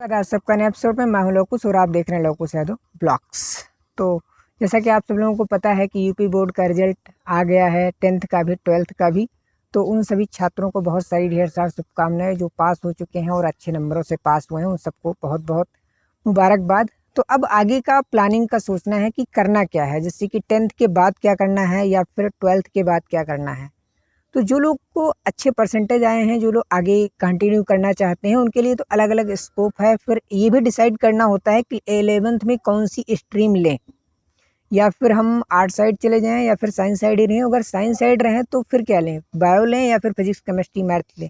आज सबका नए एपिसोड में मैं हूं लोकुश और आप देख रहे हैं लोकुश यादव ब्लॉग्स। तो जैसा कि आप सब लोगों को पता है कि यूपी बोर्ड का रिजल्ट आ गया है, 10th का भी 12th का भी। तो उन सभी छात्रों को बहुत सारी ढेर सारी शुभकामनाएं जो पास हो चुके हैं और अच्छे नंबरों से पास हुए हैं, उन सबको बहुत बहुत मुबारकबाद। तो अब आगे का प्लानिंग का सोचना है कि करना क्या है, जैसे कि 10th के बाद क्या करना है या फिर 12th के बाद क्या करना है। तो जो लोग को अच्छे परसेंटेज आए हैं, जो लोग आगे कंटिन्यू करना चाहते हैं, उनके लिए तो अलग अलग स्कोप है। फिर ये भी डिसाइड करना होता है कि 11th में कौन सी स्ट्रीम लें, या फिर हम आर्ट साइड चले जाएं या फिर साइंस साइड ही रहें। अगर साइंस साइड रहें तो फिर क्या लें, बायो लें या फिर फिजिक्स केमिस्ट्री मैथ लें।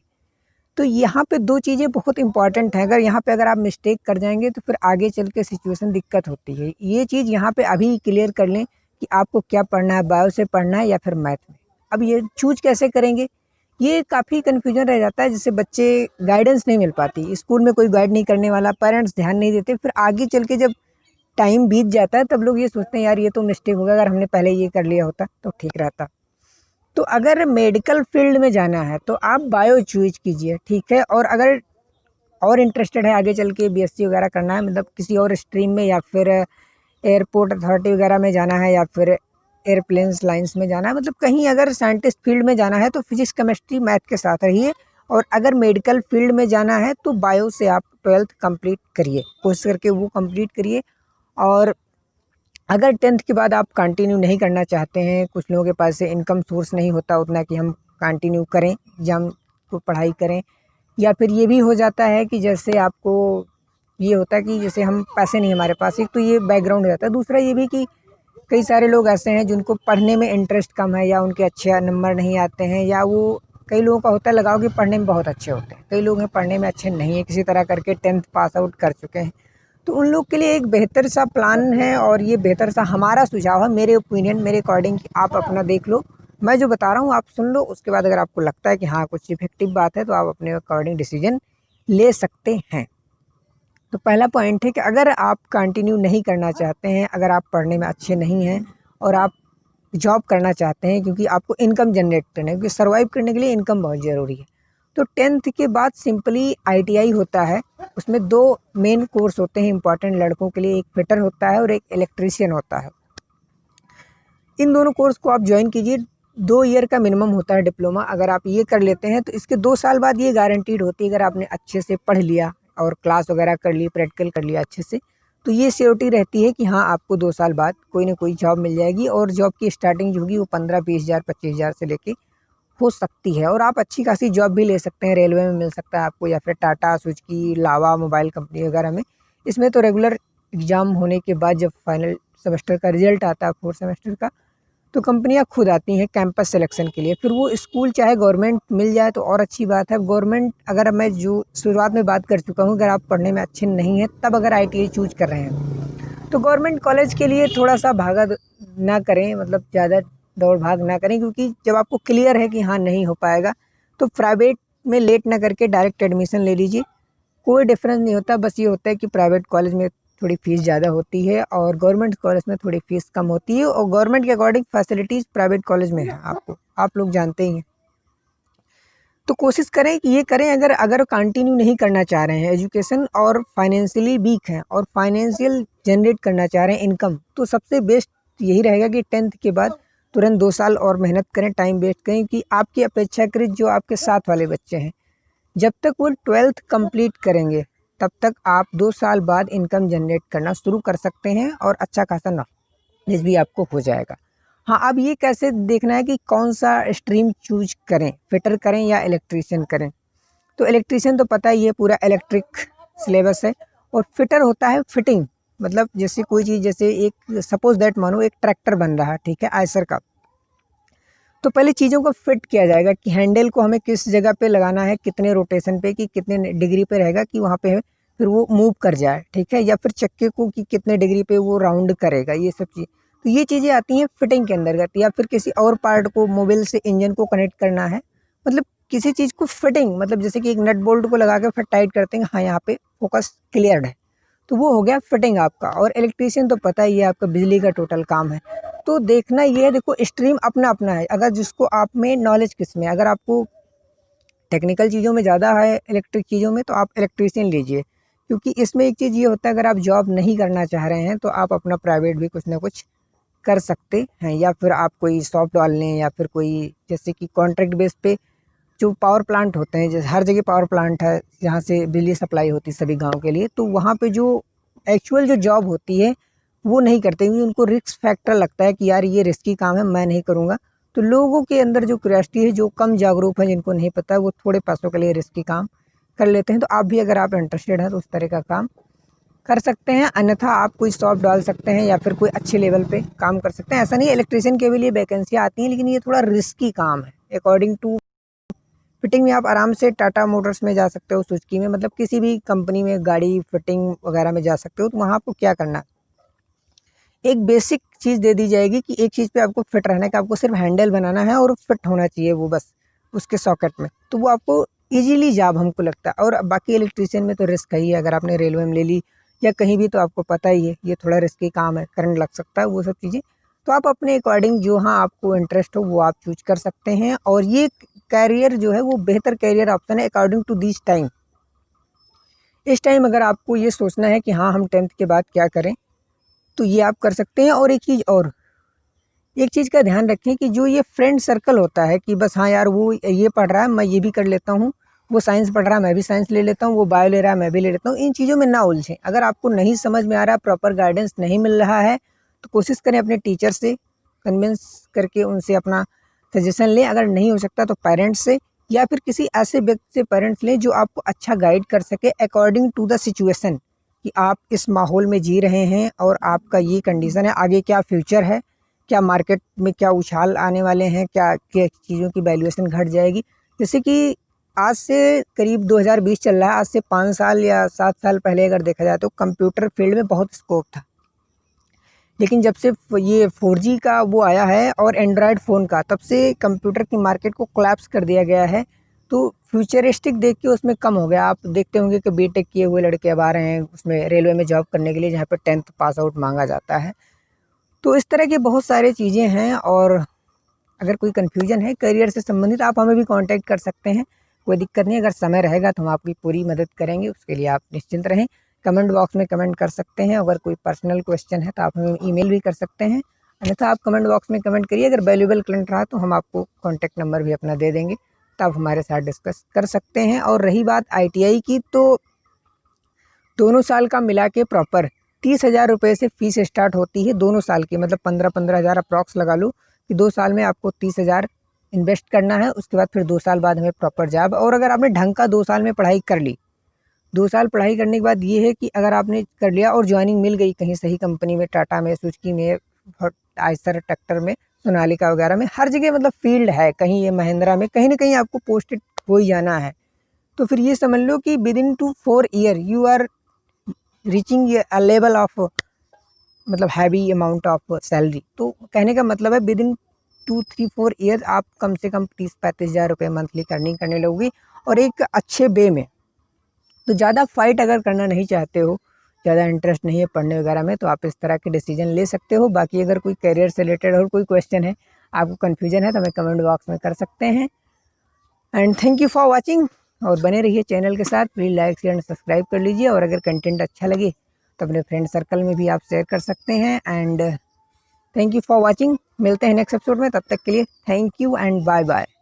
तो यहाँ पे दो चीज़ें बहुत इंपॉर्टेंट हैं। अगर आप मिस्टेक कर जाएंगे तो फिर आगे चल के सिचुएशन दिक्कत होती है। ये चीज़ यहाँ पे अभी क्लियर कर लें कि आपको क्या पढ़ना है, बायो से पढ़ना है या फिर मैथ में। अब ये चूज कैसे करेंगे, ये काफ़ी कन्फ्यूजन रह जाता है, जिससे बच्चे गाइडेंस नहीं मिल पाती। स्कूल में कोई गाइड नहीं करने वाला, पेरेंट्स ध्यान नहीं देते। फिर आगे चल के जब टाइम बीत जाता है तब लोग ये सोचते हैं यार ये तो मिस्टेक हो गया, अगर हमने पहले ये कर लिया होता तो ठीक रहता। तो अगर मेडिकल फील्ड में जाना है तो आप बायो चूज कीजिए, ठीक है। और अगर और इंटरेस्टेड है आगे चल के बीएससी वगैरह करना है, मतलब किसी और स्ट्रीम में, या फिर एयरपोर्ट अथॉरिटी वगैरह में जाना है, या फिर एयरप्लेन्स लाइंस में जाना है, मतलब कहीं अगर साइंटिस्ट फील्ड में जाना है तो फिजिक्स केमिस्ट्री मैथ के साथ रहिए। और अगर मेडिकल फील्ड में जाना है तो बायो से आप 12th कंप्लीट करिए, कोशिश करके वो कंप्लीट करिए। और अगर 10th के बाद आप कंटिन्यू नहीं करना चाहते हैं, कुछ लोगों के पास से इनकम सोर्स नहीं होता उतना कि हम कंटिन्यू करें, एग्जाम को पढ़ाई करें, या फिर ये भी हो जाता है कि जैसे आपको ये होता है कि जैसे हम पैसे नहीं हमारे पास, एक तो ये बैकग्राउंड हो जाता है। दूसरा ये भी कि कई सारे लोग ऐसे हैं जिनको पढ़ने में इंटरेस्ट कम है, या उनके अच्छे नंबर नहीं आते हैं, या वो कई लोगों का होता है लगाओ कि पढ़ने में बहुत अच्छे होते हैं, कई लोग हैं पढ़ने में अच्छे नहीं है, किसी तरह करके 10th पास आउट कर चुके हैं। तो उन लोग के लिए एक बेहतर सा प्लान है, और ये बेहतर सा हमारा सुझाव है, मेरे ओपिनियन, मेरे अकॉर्डिंग, कि आप अपना देख लो। मैं जो बता रहा हूँ आप सुन लो, उसके बाद अगर आपको लगता है कि हाँ कुछ इफेक्टिव बात है तो आप अपने अकॉर्डिंग डिसीजन ले सकते हैं। तो पहला पॉइंट है कि अगर आप कंटिन्यू नहीं करना चाहते हैं, अगर आप पढ़ने में अच्छे नहीं हैं और आप जॉब करना चाहते हैं, क्योंकि आपको इनकम जनरेट करना है, क्योंकि सर्वाइव करने के लिए इनकम बहुत ज़रूरी है। तो 10th के बाद सिंपली आईटीआई होता है। उसमें दो मेन कोर्स होते हैं इंपॉर्टेंट लड़कों के लिए, एक फिटर होता है और एक इलेक्ट्रीशियन होता है। इन दोनों कोर्स को आप ज्वाइन कीजिए। 2 ईयर का मिनिमम होता है डिप्लोमा। अगर आप ये कर लेते हैं तो इसके 2 साल बाद ये गारंटीड होती है, अगर आपने अच्छे से पढ़ लिया और क्लास वगैरह कर ली, प्रैक्टिकल कर लिया अच्छे से, तो ये श्योरिटी रहती है कि हाँ आपको 2 साल बाद कोई ना कोई जॉब मिल जाएगी। और जॉब की स्टार्टिंग जो होगी वो 15-20 हज़ार 25 हज़ार से लेके हो सकती है। और आप अच्छी खासी जॉब भी ले सकते हैं, रेलवे में मिल सकता है आपको, या फिर टाटा, सुजुकी, लावा मोबाइल कंपनी वगैरह में। इसमें तो रेगुलर एग्ज़ाम होने के बाद जब फाइनल सेमेस्टर का रिजल्ट आता है 4th सेमेस्टर का, तो कंपनियां खुद आती हैं कैंपस सिलेक्शन के लिए। फिर वो स्कूल चाहे गवर्नमेंट मिल जाए तो और अच्छी बात है। गवर्नमेंट, अगर मैं जो शुरुआत में बात कर चुका हूँ, अगर आप पढ़ने में अच्छे नहीं हैं तब अगर आईटीआई चूज कर रहे हैं तो गवर्नमेंट कॉलेज के लिए थोड़ा सा भागा ना करें, मतलब ज़्यादा दौड़ भाग ना करें, क्योंकि जब आपको क्लियर है कि हाँ नहीं हो पाएगा तो प्राइवेट में लेट ना करके डायरेक्ट एडमिशन ले लीजिए। कोई डिफरेंस नहीं होता, बस ये होता है कि प्राइवेट कॉलेज में थोड़ी फ़ीस ज़्यादा होती है और गवर्नमेंट कॉलेज में थोड़ी फ़ीस कम होती है। और गवर्नमेंट के अकॉर्डिंग फैसिलिटीज़ प्राइवेट कॉलेज में है, आपको आप लोग जानते ही हैं। तो कोशिश करें कि ये करें, अगर अगर कंटिन्यू नहीं करना चाह रहे हैं एजुकेशन और फाइनेंशियली वीक हैं और फाइनेंशियल जनरेट करना चाह रहे हैं इनकम, तो सबसे बेस्ट यही रहेगा कि 10th के बाद तुरंत 2 साल और मेहनत करें, टाइम वेस्ट करें। कि आपकी अपेक्षाकृत जो आपके साथ वाले बच्चे हैं, जब तक वो 12th कंप्लीट करेंगे तब तक आप 2 साल बाद इनकम जनरेट करना शुरू कर सकते हैं, और अच्छा खासा नॉलेज भी आपको हो जाएगा। हाँ, अब ये कैसे देखना है कि कौन सा स्ट्रीम चूज करें, फिटर करें या इलेक्ट्रीशियन करें। तो इलेक्ट्रीशियन तो पता ही है, पूरा इलेक्ट्रिक सिलेबस है। और फिटर होता है फिटिंग, मतलब जैसे कोई चीज़, जैसे एक सपोज दैट मानो एक ट्रैक्टर बन रहा है, ठीक है, आयसर का। तो पहले चीज़ों को फिट किया जाएगा कि हैंडल को हमें किस जगह पे लगाना है, कितने रोटेशन पे, कि कितने डिग्री पे रहेगा कि वहाँ पे फिर वो मूव कर जाए, ठीक है। या फिर चक्के को कि कितने डिग्री पे वो राउंड करेगा, ये सब चीज़। तो ये चीज़ें आती हैं फिटिंग के अंतर्गत। या फिर किसी और पार्ट को, मोबाइल से इंजन को कनेक्ट करना है, मतलब किसी चीज़ को फिटिंग, मतलब जैसे कि एक नट बोल्ट को लगा के फिर टाइट करते हैं, हाँ यहाँ पे फोकस क्लियर्ड है, तो वो हो गया फिटिंग आपका। और इलेक्ट्रीशियन तो पता ही है आपका, बिजली का टोटल काम है। तो देखना ये है, देखो स्ट्रीम अपना अपना है, अगर जिसको आप में नॉलेज किस में, अगर आपको टेक्निकल चीज़ों में ज़्यादा है, इलेक्ट्रिक चीज़ों में, तो आप इलेक्ट्रीशियन लीजिए, क्योंकि इसमें एक चीज़ ये होता है, अगर आप जॉब नहीं करना चाह रहे हैं तो आप अपना प्राइवेट भी कुछ ना कुछ कर सकते हैं, या फिर आप कोई शॉप डाल लें, या फिर कोई जैसे कि कॉन्ट्रैक्ट बेस पे जो पावर प्लांट होते हैं, जैसे हर जगह पावर प्लांट है जहाँ से बिजली सप्लाई होती है सभी गाँव के लिए, तो वहाँ पे जो एक्चुअल जो जॉब होती है वो नहीं करते, क्योंकि उनको रिस्क फैक्टर लगता है कि यार ये रिस्की काम है, मैं नहीं करूँगा। तो लोगों के अंदर जो क्यूरियोसिटी है, जो कम जागरूक है, जिनको नहीं पता, वो थोड़े पैसों के लिए रिस्की काम कर लेते हैं। तो आप भी अगर आप इंटरेस्टेड हैं तो उस तरह का काम कर सकते हैं, अन्यथा आप कोई शॉप डाल सकते हैं या फिर कोई अच्छे लेवल पे काम कर सकते हैं। ऐसा नहीं है, इलेक्ट्रीशियन के भी लिए वैकेंसियाँ आती हैं, लेकिन ये थोड़ा रिस्की काम है। अकॉर्डिंग टू फिटिंग में आप आराम से टाटा मोटर्स में जा सकते हो, सुजुकी में, मतलब किसी भी कंपनी में गाड़ी फिटिंग वगैरह में जा सकते हो। तो वहाँ आपको क्या करना है, एक बेसिक चीज़ दे दी जाएगी कि एक चीज़ पे आपको फिट रहना है, कि आपको सिर्फ हैंडल बनाना है और फिट होना चाहिए वो बस उसके सॉकेट में, तो वो आपको इजीली जॉब हमको लगता है। और बाकी इलेक्ट्रीशियन में तो रिस्क है ही है, अगर आपने रेलवे में ले ली या कहीं भी, तो आपको पता ही है ये थोड़ा रिस्की काम है, करंट लग सकता है, वो सब चीज़ें। तो आप अपने अकॉर्डिंग जो हाँ आपको इंटरेस्ट हो वो आप चूज कर सकते हैं। और ये कैरियर जो है वो बेहतर कैरियर ऑप्शन है अकॉर्डिंग टू दिस टाइम। इस टाइम अगर आपको ये सोचना है कि हाँ हम 10th के बाद क्या करें, तो ये आप कर सकते हैं। और एक चीज़ का ध्यान रखें कि जो ये फ्रेंड सर्कल होता है कि बस हाँ यार वो ये पढ़ रहा है मैं ये भी कर लेता हूँ, वो साइंस पढ़ रहा है मैं भी साइंस ले लेता हूँ, वो बायो ले रहा है मैं भी ले लेता हूँ, इन चीज़ों में ना उलझें। अगर आपको नहीं समझ में आ रहा, प्रॉपर गाइडेंस नहीं मिल रहा है, तो कोशिश करें अपने टीचर से कन्विंस करके उनसे अपना सजेशन लें। अगर नहीं हो सकता तो पेरेंट्स से, या फिर किसी ऐसे व्यक्ति से पेरेंट्स लें जो आपको अच्छा गाइड कर सके अकॉर्डिंग टू द सिचुएशन, कि आप इस माहौल में जी रहे हैं और आपका ये कंडीशन है, आगे क्या फ्यूचर है, क्या मार्केट में क्या उछाल आने वाले हैं, क्या क्या चीज़ों की वैल्यूएशन घट जाएगी। जैसे कि आज से करीब 2020 चल रहा है, आज से 5 साल या 7 साल पहले अगर देखा जाए तो कंप्यूटर फील्ड में बहुत स्कोप था, लेकिन जब से ये 4G का वो आया है और एंड्रॉयड फ़ोन का, तब से कंप्यूटर की मार्केट को कोलैप्स कर दिया गया है। तो फ्यूचरिस्टिक देख के उसमें कम हो गया। आप देखते होंगे कि बीटेक किए हुए लड़के अब आ रहे हैं उसमें रेलवे में जॉब करने के लिए, जहाँ पे 10th पास आउट मांगा जाता है। तो इस तरह की बहुत सारी चीज़ें हैं। और अगर कोई कन्फ्यूजन है करियर से संबंधित, आप हमें भी कांटेक्ट कर सकते हैं, कोई दिक्कत नहीं। अगर समय रहेगा तो हम आपकी पूरी मदद करेंगे, उसके लिए आप निश्चिंत रहें। कमेंट बॉक्स में कमेंट कर सकते हैं, अगर कोई पर्सनल क्वेश्चन है तो आप हमें ईमेल भी कर सकते हैं, अन्यथा आप कमेंट बॉक्स में कमेंट करिए। अगर वैल्यूबल कंटेंट रहा तो हम आपको कॉन्टैक्ट नंबर भी अपना दे देंगे, तो आप हमारे साथ डिस्कस कर सकते हैं। और रही बात ITI की, तो दोनों साल का मिला के प्रॉपर 30,000 रुपये से फ़ीस स्टार्ट होती है दोनों साल की, मतलब 15-15 हज़ार अप्रॉक्स लगा लो कि 2 साल में आपको 30,000 इन्वेस्ट करना है। उसके बाद फिर 2 साल बाद हमें प्रॉपर जॉब। और अगर आपने ढंग का 2 साल में पढ़ाई कर ली, 2 साल पढ़ाई करने के बाद ये है कि अगर आपने कर लिया और ज्वाइनिंग मिल गई कहीं सही कंपनी में, टाटा में, सुजुकी में, आयसर ट्रैक्टर में, सोनालिका वगैरह में, हर जगह मतलब फील्ड है, कहीं ये महिंद्रा में, कहीं ना कहीं आपको पोस्टेड हो ही जाना है। तो फिर ये समझ लो कि within 4 year you are reaching a level of मतलब हैवी अमाउंट ऑफ सैलरी। तो कहने का मतलब है विद इन 2-3-4 ईयर आप कम से कम 30-35 हज़ार रुपये मंथली अर्निंग करने लगोगी, और एक अच्छे वे में। तो ज़्यादा फाइट अगर करना नहीं चाहते हो, ज़्यादा इंटरेस्ट नहीं है पढ़ने वगैरह में, तो आप इस तरह के डिसीजन ले सकते हो। बाकी अगर कोई करियर से रिलेटेड और कोई क्वेश्चन है, आपको कन्फ्यूजन है, तो हमें कमेंट बॉक्स में कर सकते हैं। And thank you for watching, और बने रहिए चैनल के साथ। Please like share and subscribe कर लीजिए, और अगर कंटेंट अच्छा लगे तो अपने फ्रेंड सर्कल में भी आप शेयर कर सकते हैं। And thank you for watching, मिलते हैं नेक्स्ट एपिसोड में, तब तक के लिए thank you and bye bye.